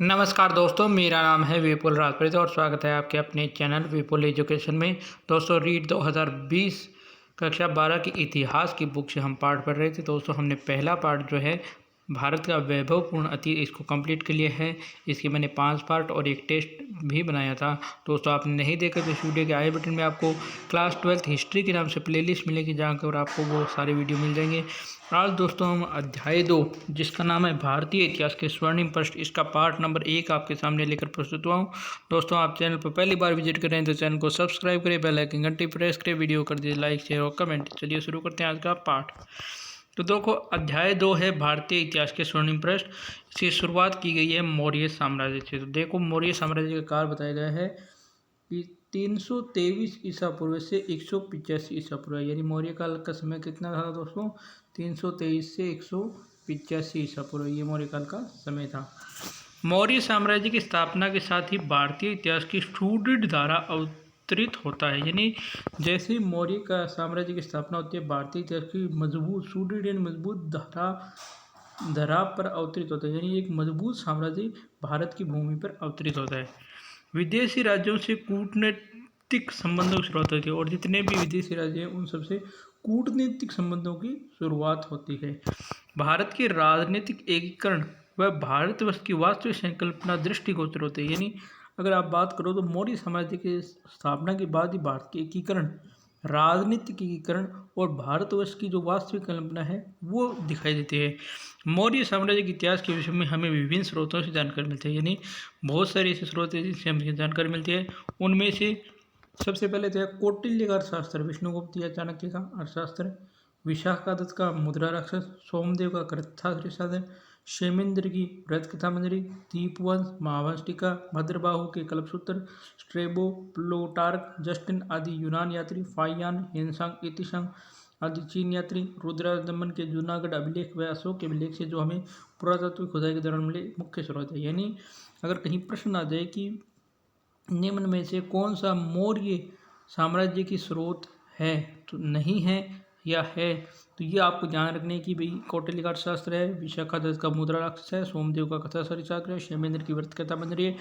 नमस्कार दोस्तों, मेरा नाम है विपुल राजपूत और स्वागत है आपके अपने चैनल विपुल एजुकेशन में। दोस्तों, रीड 2020 कक्षा 12 की इतिहास की बुक से हम पाठ पढ़ रहे थे। दोस्तों, हमने पहला पार्ट जो है भारत का वैभवपूर्ण अतीत, इसको कंप्लीट कर लिया है। इसके मैंने 5 पार्ट और एक टेस्ट भी बनाया था। दोस्तों, आपने नहीं देखा तो इस वीडियो के आई बटन में आपको क्लास 12 हिस्ट्री के नाम से प्लेलिस्ट मिलेगी, जहाँ पर आपको वो सारे वीडियो मिल जाएंगे। आज दोस्तों हम अध्याय 2, जिसका नाम है भारतीय इतिहास के स्वर्णिम पृष्ठ, इसका पार्ट नंबर 1 आपके सामने लेकर प्रस्तुत हुआ हूँ। दोस्तों, आप चैनल पर पहली बार विजिट करें तो चैनल को सब्सक्राइब करें, बेल आइकन घंटी प्रेस करें, वीडियो कर दीजिए लाइक, शेयर और कमेंट। चलिए शुरू करते हैं आज का पाठ। तो देखो, अध्याय 2 है भारतीय इतिहास के स्वर्णिम पृष्ठ। इसकी शुरुआत की गई है मौर्य साम्राज्य से। तो देखो, मौर्य साम्राज्य का काल बताया गया है कि 323 ईसा पूर्व से 185 ईसा पूर्व, यानी मौर्य काल का समय कितना था दोस्तों? 323 से 185 ईसा पूर्व, ये मौर्य काल का समय था। मौर्य साम्राज्य की स्थापना के साथ ही भारतीय इतिहास की सुदृढ़ धारा अवतरित होता है। यानी जैसे ही मौर्य का साम्राज्य की स्थापना होती है, भारतीय इतिहास की मजबूत सुदृढ़ यानी मजबूत धरा पर अवतरित होता है। यानी एक मजबूत साम्राज्य भारत की भूमि पर अवतरित होता है। विदेशी राज्यों से कूटनीतिक संबंधों की शुरुआत होती है, और जितने भी विदेशी राज्य हैं उन सबसे कूटनीतिक संबंधों की शुरुआत होती है। भारत के राजनीतिक एकीकरण व भारतवर्ष की वास्तविक संकल्पना दृष्टिगोचर होते हैं। यानी अगर आप बात करो तो मौर्य साम्राज्य की स्थापना के बाद ही भारत के एकीकरण, राजनीतिक एकीकरण और भारतवर्ष की जो वास्तविक कल्पना है वो दिखाई देती है। मौर्य साम्राज्य के इतिहास के विषय में हमें विभिन्न स्रोतों से जानकारी मिलती है। यानी बहुत सारे ऐसे स्रोत हैं जिनसे हमें जानकारी मिलती है। उनमें से सबसे पहले तो है कौटिल्य का अर्थशास्त्र, विष्णुगुप्त या चाणक्य का अर्थशास्त्र, विशाखादत्त का मुद्रा राक्षस, सोमदेव का कर्थाश्री साधन, क्षेमेंद्र की व्रत कथा मंजरी, दीपवंश, महावंश टीका, भद्रबाहु के कल्पसूत्र, स्ट्रेबो, प्लूटार्क, जस्टिन आदि यूनान यात्री, फाइयान, हिंसांग, इतिशंग आदि चीन यात्री, रुद्रदमन के जूनागढ़ अभिलेख व अशोक के अभिलेख से जो हमें पुरातत्व खुदाई के दौरान मिले मुख्य स्रोत है। यानी अगर कहीं प्रश्न आ जाए कि निम्न में से कौन सा मौर्य साम्राज्य की स्रोत है, तो नहीं है या है, तो ये आपको ध्यान रखने की भाई कौटिल्य का अर्थशास्त्र है, विशाखादत्त का मुद्रा राक्षस है, सोमदेव का कथा सरिचाग्र है, क्षेमेंद्र की व्रत कथा मंजरी है,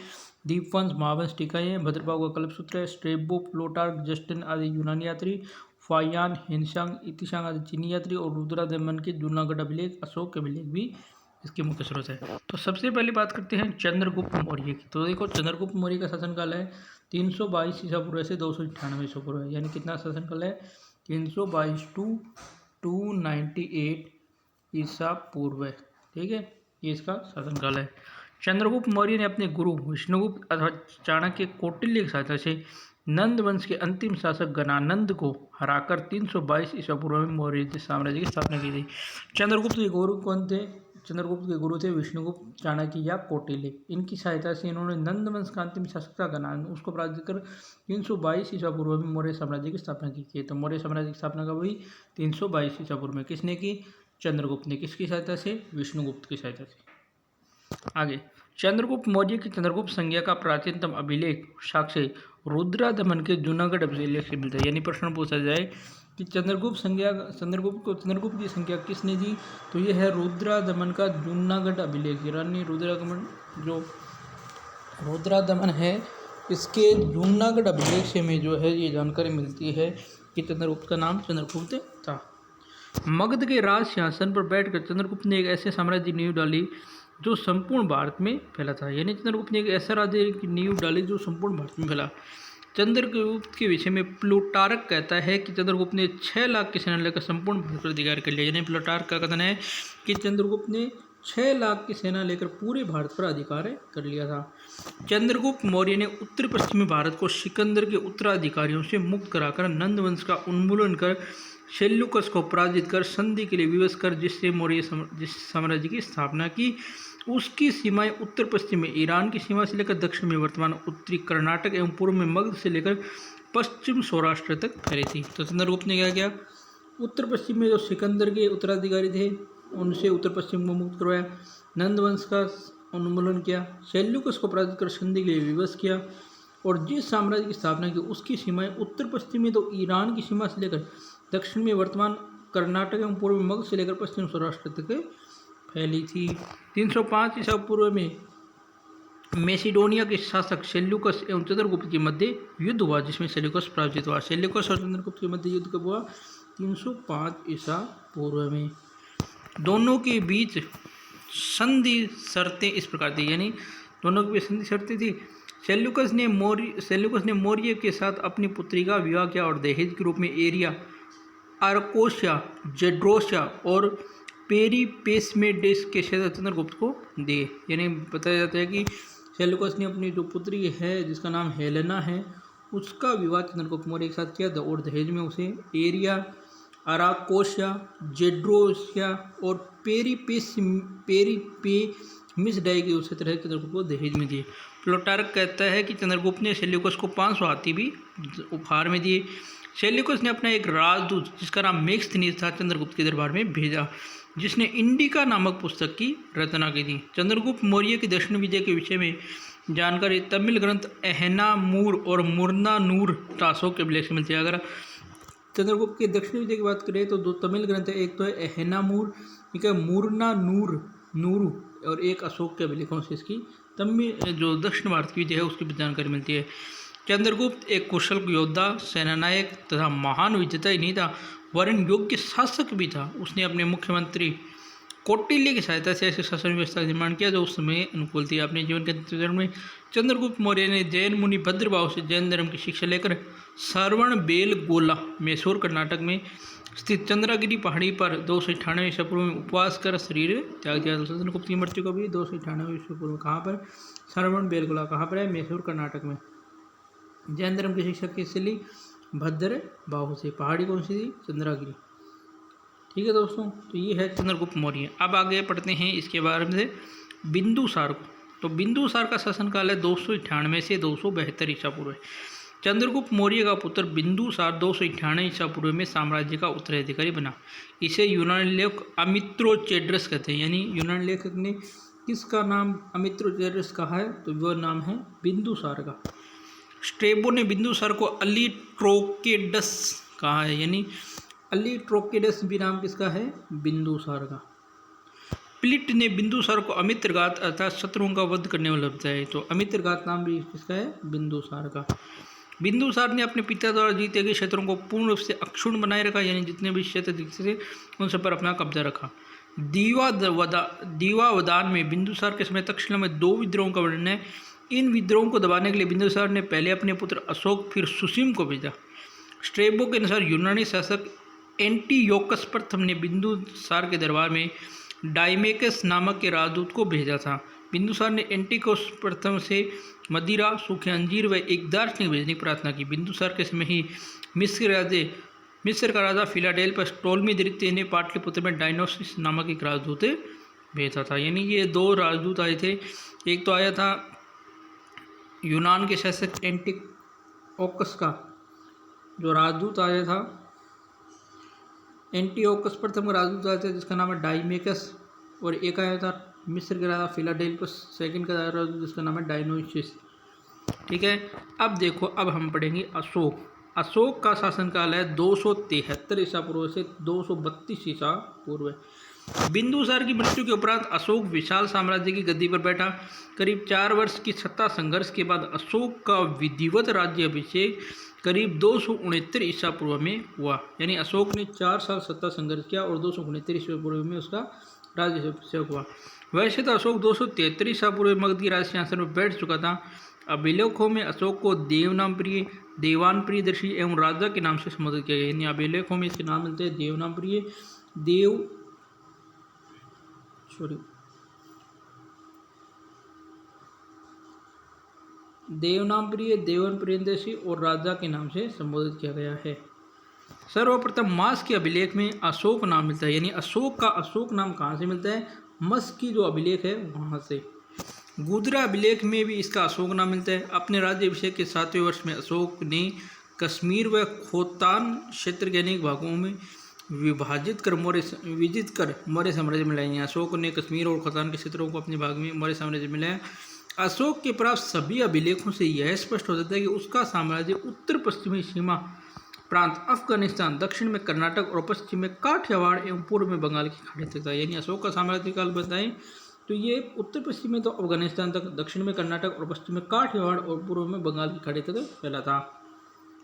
दीपवंश, महावंश टीकाएं है, भद्रबाहु का कल्पसूत्र है, स्ट्रेबो, प्लूटार्क, जस्टिन आदि यूनानी यात्री, फाइयान, हिंसांग, इतिशांग आदि चीनी यात्री और रुद्रदमन के जूनागढ़ अभिलेख, अशोक के अभिलेख भी इसके मुख्य स्रोत है। तो सबसे पहले बात करते हैं चंद्रगुप्त मौर्य की। तो देखो, चंद्रगुप्त मौर्य का शासनकाल है 322 ईसा पूर्व से 298 ईसा पूर्व, यानी कितना शासनकाल है? 322 टू 298 ईसा पूर्व, ठीक है, ये इसका शासनकाल है। चंद्रगुप्त मौर्य ने अपने गुरु विष्णुगुप्त अथवा चाणक्य कौटिल्य की सहायता से नंद वंश के अंतिम शासक गणानंद को हराकर 322 ईसा पूर्व में मौर्य साम्राज्य की स्थापना की थी। चंद्रगुप्त के गुरु कौन थे? चंद्रगुप्त के गुरु थे विष्णुगुप्त, चाणक्य या कौटिल्य। इनकी सहायता से इन्होंने नंद वंश का अंतिम शासक था गणानंद, उसको पराजित कर 322 ईसा पूर्व में मौर्य साम्राज्य की स्थापना की थी। तो मौर्य साम्राज्य की स्थापना कब हुई? 322 ईसा पूर्व में। किसने की? चंद्रगुप्त ने। किसकी सहायता से? विष्णुगुप्त की सहायता से। आगे, चंद्रगुप्त मौर्य की चंद्रगुप्त संज्ञा का प्राचीनतम अभिलेख साक्ष्य रुद्रदमन के जूनागढ़ अभिलेख से मिलता है। यानी प्रश्न पूछा जाए कि चंद्रगुप्त की संख्या किसने दी, तो ये है रुद्रदमन का जूनागढ़ अभिलेख। यानी रुद्रदमन है, इसके जूनागढ़ अभिलेख से में जो है ये जानकारी मिलती है कि चंद्रगुप्त का नाम चंद्रगुप्त था। मगध के राज सिंहासन पर बैठकर चंद्रगुप्त ने एक ऐसे साम्राज्य की नींव डाली जो संपूर्ण भारत में फैला था। यानी चंद्रगुप्त ने एक ऐसा राज्य की नींव डाली जो संपूर्ण भारत में फैला। चंद्रगुप्त के विषय में प्लूटार्क कहता है कि चंद्रगुप्त ने 6 लाख की सेना लेकर संपूर्ण भारत पर अधिकार कर लिया। यानी प्लूटार्क का कथन है कि चंद्रगुप्त ने 6 लाख की सेना लेकर पूरे भारत पर अधिकार कर लिया था। चंद्रगुप्त मौर्य ने उत्तर पश्चिमी भारत को सिकंदर के उत्तराधिकारियों से मुक्त कराकर नंद वंश का उन्मूलन कर सेल्यूकस को पराजित कर संधि के लिए विवश कर जिस साम्राज्य की स्थापना की, उसकी सीमाएं उत्तर पश्चिम में ईरान की सीमा से लेकर दक्षिण में वर्तमान उत्तरी कर्नाटक एवं पूर्व में मगध से लेकर पश्चिम सौराष्ट्र तक फैली थी। तो चंद्रगुप्त ने क्या किया? उत्तर पश्चिम में जो सिकंदर के उत्तराधिकारी थे उनसे उत्तर पश्चिम को मुक्त करवाया, नंद वंश का उन्मूलन किया, सेल्यूकस को पराजित कर संधि के लिए विवश किया, और जिस साम्राज्य की स्थापना की उसकी सीमाएं उत्तर पश्चिम में तो ईरान की सीमा से लेकर दक्षिण में वर्तमान कर्नाटक एवं पूर्व में मगध से लेकर पश्चिम सौराष्ट्र तक फैली थी। 305 ईसा पूर्व में मैसिडोनिया के शासक सेल्यूकस एवं चंद्रगुप्त के मध्य युद्ध हुआ, जिसमें सेल्यूकस पराजित हुआ। सेल्यूकस और चंद्रगुप्त के मध्य युद्ध कब हुआ? 305 ईसा पूर्व में। दोनों के बीच संधि शर्तें इस प्रकार थी, यानी दोनों के बीच संधि शर्तें थी। सेल्यूकस ने मौर्य के साथ अपनी पुत्री का विवाह किया और दहेज के रूप में एरिया, आर्कोशिया, जेड्रोसिया और पेरीपेसमेडेस के क्षेत्र चंद्रगुप्त को दिए। यानी बताया जाता है कि सेल्यूकस ने अपनी जो पुत्री है जिसका नाम हेलेना है उसका विवाह चंद्रगुप्त मौर्य के साथ किया और दहेज में उसे एरिया, अराकोशिया, जेड्रोसिया और पेरीपेसमिसडाई के उसी तरह चंद्रगुप्त को दहेज में दिए। प्लूटार्क कहता है कि चंद्रगुप्त ने सेल्यूकस को 500 हाथी भी उपहार में दिए। सेल्यूकस ने अपना एक राजदूत जिसका नाम मेगस्थनीज था चंद्रगुप्त के दरबार में भेजा, जिसने इंडिका नामक पुस्तक की रचना की थी। चंद्रगुप्त मौर्य की दक्षिण विजय के विषय में जानकारी तमिल ग्रंथ अहनामूर और मुर्नानूर अशोक के अभिलेख से मिलती है। अगर चंद्रगुप्त के दक्षिण विजय की बात करें तो दो तमिल ग्रंथ है, एक तो है अहनामूर, एक है मुर्नानूर और एक अशोक के अभिलेखों से इसकी तमिल जो दक्षिण भारत की विजय है उसकी जानकारी मिलती है। चंद्रगुप्त एक कुशल योद्धा, सेनानायक तथा महान विजेता ही नहीं था वरन योग्य शासक भी था। उसने अपने मुख्यमंत्री कौटिल्य की सहायता से ऐसे शासन व्यवस्था का निर्माण किया जो उस समय अनुकूल थी। अपने जीवन के चरण में चंद्रगुप्त मौर्य ने जैन मुनि भद्रभाव से जैन धर्म की शिक्षा लेकर श्रवण बेलगोला, मैसूर, कर्नाटक में स्थित चंद्रगिरी पहाड़ी पर 298 ईसा पूर्व में उपवास कर शरीर त्याग दिया। तो चंद्रगुप्त की मृत्यु को भी 298 ईसा पूर्व कहाँ पर? श्रवण बेलगोला कहाँ पर है? मैसूर, कर्नाटक में। जैन धर्म की शिक्षा किससे ली? भद्र बाहु से। पहाड़ी कौन सी थी? चंद्रगिरी। ठीक है दोस्तों, तो ये है चंद्रगुप्त मौर्य। अब आगे पढ़ते हैं इसके बारे में बिंदुसार को। तो बिंदुसार का शासनकाल है 298 से 272 ईसा पूर्व। चंद्रगुप्त मौर्य का पुत्र बिंदुसार 298 ईसा पूर्व में साम्राज्य का उत्तराधिकारी बना। इसे यूनानी लेखक अमित्रोचेड्रस कहते हैं। यानी यूनानी लेखक ने किसका नाम अमित्रोचेड्रस कहा है? तो वह नाम है बिंदुसार का। स्ट्रेबो ने बिंदुसार को अलीट्रोकेडस कहा है, यानी अलीट्रोकेडस भी नाम किसका है? बिंदुसार का। प्लिट ने बिंदुसार को अमित्रघात अर्थात शत्रुओं का वध करने वाला बताया है। तो अमित्रघात नाम भी किसका है? बिंदुसार का। बिंदुसार ने अपने पिता द्वारा जीते गए क्षेत्रों को पूर्ण रूप से अक्षुण्ण बनाए रखा, यानी जितने भी क्षेत्र दिखते थे उन सब पर अपना कब्जा रखा। दीवावदान में बिंदुसार के समय तक्षशिला में 2 विद्रोहों का वर्णन है। इन विद्रोहों को दबाने के लिए बिंदुसार ने पहले अपने पुत्र अशोक फिर सुसीम को भेजा। स्ट्रेबो के अनुसार यूनानी शासक एंटीयोकस प्रथम ने बिंदुसार के दरबार में डाइमेकस नामक के राजदूत को भेजा था। बिंदुसार ने एंटीकोस प्रथम से मदिरा, सूखे अंजीर व एक दार्शनिक भेजने की प्रार्थना की। बिंदुसार के समय ही मिस्र का राजा फिलाडेल्फस टोलमी द्वितीय ने पाटलिपुत्र में डायनोसिस नामक एक राजदूत भेजा था। यानी ये 2 राजदूत आए थे। एक तो आया था यूनान के शासक एंटीओकस का जो राजदूत आया था, एंटीओकस प्रथम का राजदूत आया था जिसका नाम है डाइमेकस, और एक आया था मिस्र के राजा फिलाडेल्फस सेकंड का राजदूत जिसका नाम है डायनोसिस। ठीक है, अब देखो, अब हम पढ़ेंगे अशोक। अशोक का शासनकाल है 273 ईसा पूर्व से 232 ईसा पूर्व। बिंदुसार की मृत्यु के उपरांत अशोक विशाल साम्राज्य की गद्दी पर बैठा। करीब 4 वर्ष की सत्ता संघर्ष के बाद अशोक का विधिवत राज्य अभिषेक करीब 269 ईसा पूर्व में हुआ। यानी अशोक ने 4 साल सत्ता संघर्ष किया और 269 ईसा पूर्व में उसका राज्य अभिषेक हुआ। वैसे तो अशोक 273 ईसा पूर्व मगध की राज सिंहासन पर बैठ चुका था। अभिलेखों में अशोक को देवनामप्रिय, देवानप्रियदर्शी एवं राजा के नाम से संबोधित किया गया। यानी अभिलेखों में इसके नाम मिलते हैं देवनामप्रिय, देवनामप्रिय, देवनप्रियदर्शी और राजा के नाम से संबोधित किया गया है। सर्वप्रथम मास के अभिलेख में अशोक नाम मिलता है। यानी अशोक का अशोक नाम कहाँ से मिलता है? मस की जो अभिलेख है वहाँ से। गुजरा अभिलेख में भी इसका अशोक नाम मिलता है। अपने राज्याभिषेक के 7वें वर्ष में अशोक ने कश्मीर व खोतान क्षेत्र के अनेक भागों में विजित कर मौर्य साम्राज्य में लाए। अशोक ने कश्मीर और खोतान के क्षेत्रों को अपने भाग में मौर्य साम्राज्य में लाया। अशोक के प्राप्त सभी अभिलेखों से यह स्पष्ट हो जाता है कि उसका साम्राज्य उत्तर पश्चिमी सीमा प्रांत अफगानिस्तान, दक्षिण में कर्नाटक और पश्चिम में काठियावाड़ एवं पूर्व में बंगाल की खाड़ी तक था। यानी अशोक का साम्राज्य काल बताएं तो ये उत्तर पश्चिम में तो अफगानिस्तान तक, दक्षिण में कर्नाटक और पश्चिम में काठियावाड़ और पूर्व में बंगाल की खाड़ी तक फैला था।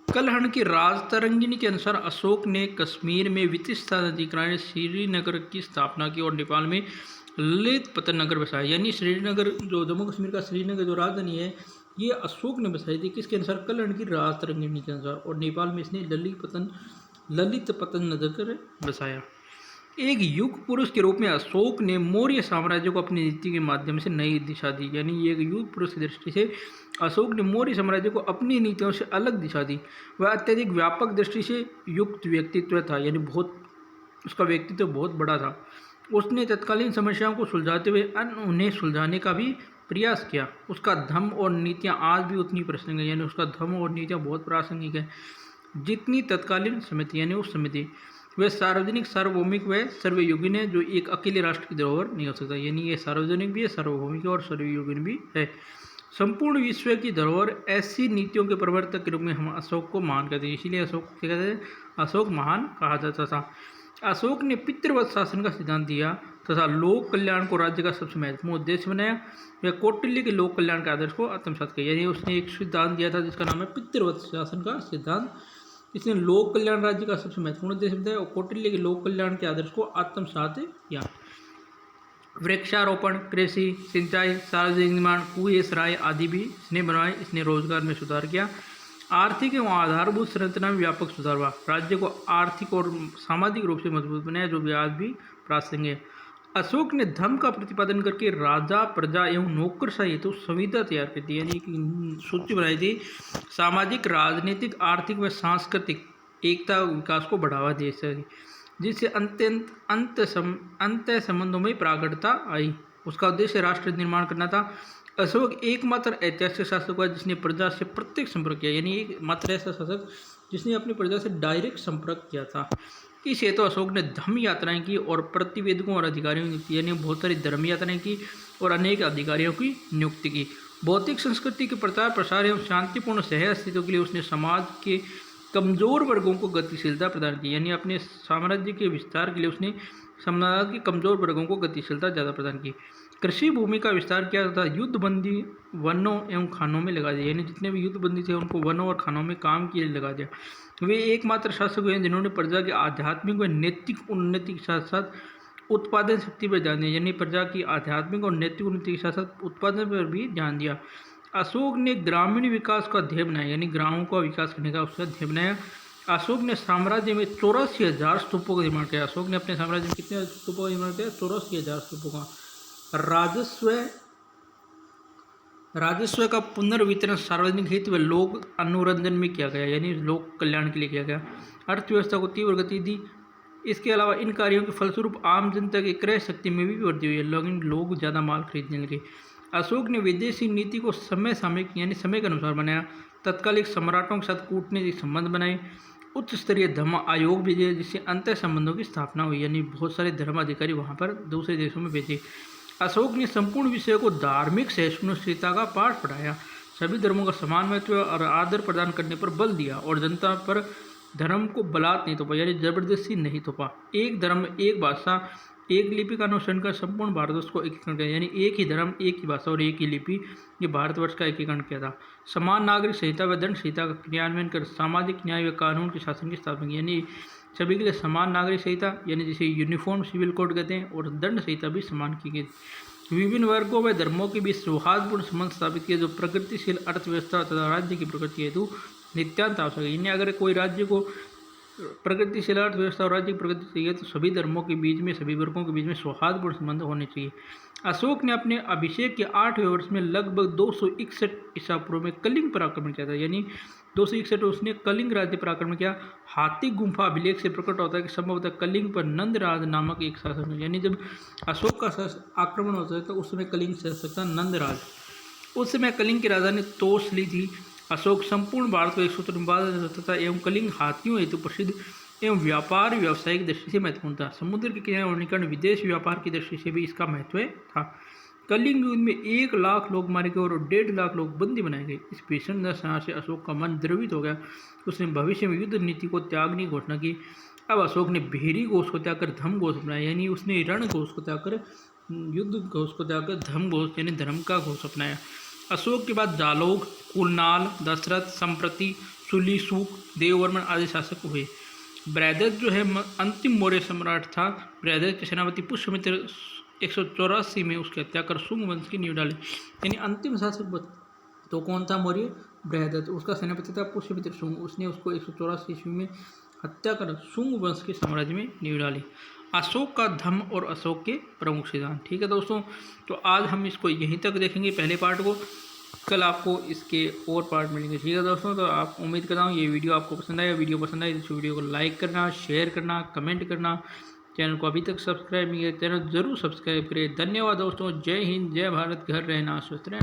कलहण की राजतरंगिणी के अनुसार अशोक ने कश्मीर में विशिष्ट अधिकारी श्रीनगर की स्थापना की और नेपाल में ललित पतन नगर बसाया। यानी श्रीनगर, जो जम्मू कश्मीर का श्रीनगर जो राजधानी है, ये अशोक ने बसाई थी। किसके अनुसार? कलहण की राजतरंगिणी के अनुसार। और नेपाल में इसने ललित पतन नगर बसाया। एक युग पुरुष के रूप में अशोक ने मौर्य साम्राज्य को अपनी नीति के माध्यम से नई दिशा दी। यानी एक युग पुरुष की दृष्टि से अशोक ने मौर्य साम्राज्य को अपनी नीतियों से अलग दिशा दी। वह अत्यधिक व्यापक दृष्टि से युक्त व्यक्तित्व था, यानी उसका व्यक्तित्व बहुत बड़ा था। उसने तत्कालीन समस्याओं को सुलझाते हुए उन्हें सुलझाने का भी प्रयास किया। उसका धर्म और नीतियाँ आज भी उतनी प्रासंगिक है, यानी उसका धर्म और नीतियाँ बहुत प्रासंगिक है जितनी तत्कालीन समिति, यानी उस समिति। वह सार्वजनिक, सार्वभौमिक व सर्वयोगिन है, जो एक अकेले राष्ट्र की धरोहर नहीं हो सकता। यानी ये सार्वजनिक भी है, सार्वभौमिक और सर्वयोगिन भी है। संपूर्ण विश्व की धरोहर ऐसी नीतियों के प्रवर्तक के रूप में हम अशोक को महान कहते हैं। इसीलिए अशोक को क्या कहते हैं? अशोक महान कहा जाता था। अशोक ने पितृवत शासन का सिद्धांत दिया तथा लोक कल्याण को राज्य का सबसे महत्वपूर्ण उद्देश्य बनाया। वह कौटिल्य के लोक कल्याण के आदर्श को आत्मसात किया। यानी उसने एक सिद्धांत दिया था जिसका नाम है पितृवत शासन का सिद्धांत। इसने लोक कल्याण राज्य का सबसे महत्वपूर्ण उद्देश्य बताया और कौटिल्य के लोक कल्याण के आदर्श को आत्मसात किया। वृक्षारोपण, कृषि, सिंचाई, सार्वजनिक निर्माण, कुएं, सराय आदि भी इसने बनवाए। इसने रोजगार में सुधार किया। आर्थिक एवं आधारभूत संरचना में व्यापक सुधार हुआ। राज्य को आर्थिक और सामाजिक रूप से मजबूत बनाया, जो भी आज भी प्रासंगिक है। अशोक ने धर्म का प्रतिपादन करके राजा, प्रजा एवं नौकरशाही हेतु संविदा तैयार की थी। यानी कि सूची बनाई थी। सामाजिक, राजनीतिक, आर्थिक व सांस्कृतिक एकता विकास को बढ़ावा दिया, जिससे अंत संबंधों में प्रगाढ़ता आई। उसका उद्देश्य राष्ट्र निर्माण करना था। अशोक एकमात्र ऐतिहासिक शासक हुआ जिसने प्रजा से प्रत्यक्ष संपर्क किया। यानी एकमात्र ऐसा शासक जिसने अपनी प्रजा से डायरेक्ट संपर्क किया था। इस हेतु अशोक ने धर्म यात्राएं की और प्रतिवेदकों और अधिकारियों की नियुक्ति, यानी बहुत सारी धर्म यात्राएं की और अनेक अधिकारियों की नियुक्ति की। भौतिक संस्कृति के प्रचार प्रसार एवं शांतिपूर्ण सह अस्तित्व के लिए उसने समाज के कमजोर वर्गों को गतिशीलता प्रदान की। यानी अपने साम्राज्य के विस्तार के लिए उसने समाज के कमजोर वर्गों को गतिशीलता ज़्यादा प्रदान की। कृषि भूमि का विस्तार किया तथा युद्धबंदी वनों एवं खानों में लगा दिया। यानी जितने भी युद्धबंदी थे उनको वनों और खानों में काम के लिए लगा दिया। वे एकमात्र शासक हुए जिन्होंने प्रजा की आध्यात्मिक व नैतिक उन्नति के साथ साथ उत्पादन शक्ति पर ध्यान दिया। यानी प्रजा की आध्यात्मिक और नैतिक उन्नति के साथ साथ उत्पादन पर भी ध्यान दिया। अशोक ने ग्रामीण विकास का ध्येय बनाया, यानी ग्रामों का विकास करने का उसका ध्येय बनाया। अशोक ने साम्राज्य में 84,000 स्तूपों का निर्माण किया। अशोक ने अपने साम्राज्य में कितने स्तूपों का निर्माण किया? 84,000 स्तूपों का। राजस्व का पुनर्वितरण सार्वजनिक हित व लोक अनुरंजन में किया गया, यानी लोक कल्याण के लिए किया गया। अर्थव्यवस्था को तीव्र गति दी। इसके अलावा इन कार्यों के फलस्वरूप आम जनता की क्रय शक्ति में भी वृद्धि हुई है। लोग ज़्यादा माल खरीदने लगे। अशोक ने विदेशी नीति को समय के अनुसार बनाया। तत्कालिक सम्राटों के साथ कूटनीतिक संबंध बनाए। उच्च स्तरीय धर्म आयोग भी दिए, जिससे अंतर संबंधों की स्थापना हुई। यानी बहुत सारे धर्म अधिकारी वहाँ पर दूसरे देशों में भेजे। अशोक ने संपूर्ण विषय को धार्मिक सहिष्णुता का पाठ पढ़ाया। सभी धर्मों का समान महत्व और आदर प्रदान करने पर बल दिया और जनता पर धर्म को बलात् नहीं थोपा, यानी जबरदस्ती नहीं थोपा। एक धर्म, एक भाषा, एक लिपि का अनुसरण कर संपूर्ण भारतवर्ष को एकीकरण किया। यानी एक ही धर्म, एक ही भाषा और एक ही लिपि, ये भारतवर्ष का एकीकरण किया था। समान नागरिक संहिता व दंड संहिता का क्रियान्वयन कर सामाजिक न्याय व कानून के शासन की स्थापना की। यानी सभी के लिए समान नागरिक संहिता, यानी जिसे यूनिफॉर्म सिविल कोड कहते हैं, और दंड संहिता भी समान की गई। विभिन्न वर्गों व धर्मों के बीच सौहार्दपूर्ण संबंध स्थापित किए, जो प्रगतिशील अर्थव्यवस्था तथा राज्य की प्रगति हेतु नित्यांत आवश्यक है। यानी अगर कोई राज्य को प्रगतिशील अर्थव्यवस्था और राज्य की प्रगति चाहिए तो सभी धर्मों के बीच में, सभी वर्गों के बीच में सौहार्दपूर्ण संबंध होने चाहिए। अशोक ने अपने अभिषेक के 8वें वर्ष में लगभग 261 ईसा पूर्व में कलिंग पर आक्रमण किया था। यानी 261 उसने कलिंग राज्य पर आक्रमण किया। हाथी गुम्फा अभिलेख से प्रकट होता है कि संभवतः कलिंग पर नंदराज नामक एक शासक, यानी जब अशोक का आक्रमण होता है तो उस समय कलिंग शासक था नंदराज। उस समय कलिंग की राजधानी तोष ली थी। अशोक संपूर्ण भारत को एक सूत्र में बांधा तथा एवं कलिंग हाथियों हेतु प्रसिद्ध एवं व्यापार व्यावसायिक दृष्टि से महत्वपूर्ण था। समुद्र के किनारे और निकट विदेश व्यापार की दृष्टि से भी इसका महत्व था। कलिंग युद्ध में 1 लाख लोग मारे गए और 1.5 लाख लोग बंदी बनाए गए। इस भीषण दशा से अशोक का मन द्रवित हो गया। उसने भविष्य में युद्ध नीति को त्यागने की घोषणा की। अब अशोक ने भेरी घोष को त्याग कर धम्म घोष बनाया, यानी उसने रण घोष को त्याग कर युद्ध घोष को त्यागकर धर्म घोष यानी धर्म का घोष अपनाया। अशोक के बाद जालोग, कुलनाल, दशरथ, संप्रति, सुलीसूक, देववर्मन आदि शासक हुए। बृहद्रथ जो है अंतिम मौर्य सम्राट था। बृहद्रथ के सेनापति पुष्यमित्र 184 में उसकी हत्या कर शुंग वंश की नींव डाली। यानी अंतिम शासक तो कौन था? मौर्य बृहद्रथ। उसका सेनापति था पुष्यमित्र शुंग। उसने उसको 184 ईस्वी में हत्या कर शुंग वंश के साम्राज्य में नींव डाली। अशोक का धम्म और अशोक के प्रमुख सिद्धांत। ठीक है दोस्तों, तो आज हम इसको यहीं तक देखेंगे पहले पार्ट को। कल आपको इसके और पार्ट मिलेंगे। ठीक है दोस्तों, तो आप उम्मीद करता हूँ ये वीडियो आपको पसंद आया। वीडियो पसंद आए तो वीडियो को लाइक करना, शेयर करना, कमेंट करना। चैनल को अभी तक सब्सक्राइब नहीं किया, चैनल जरूर सब्सक्राइब करें। धन्यवाद दोस्तों। जय हिंद, जय भारत। घर रहना, स्वस्थ रहना।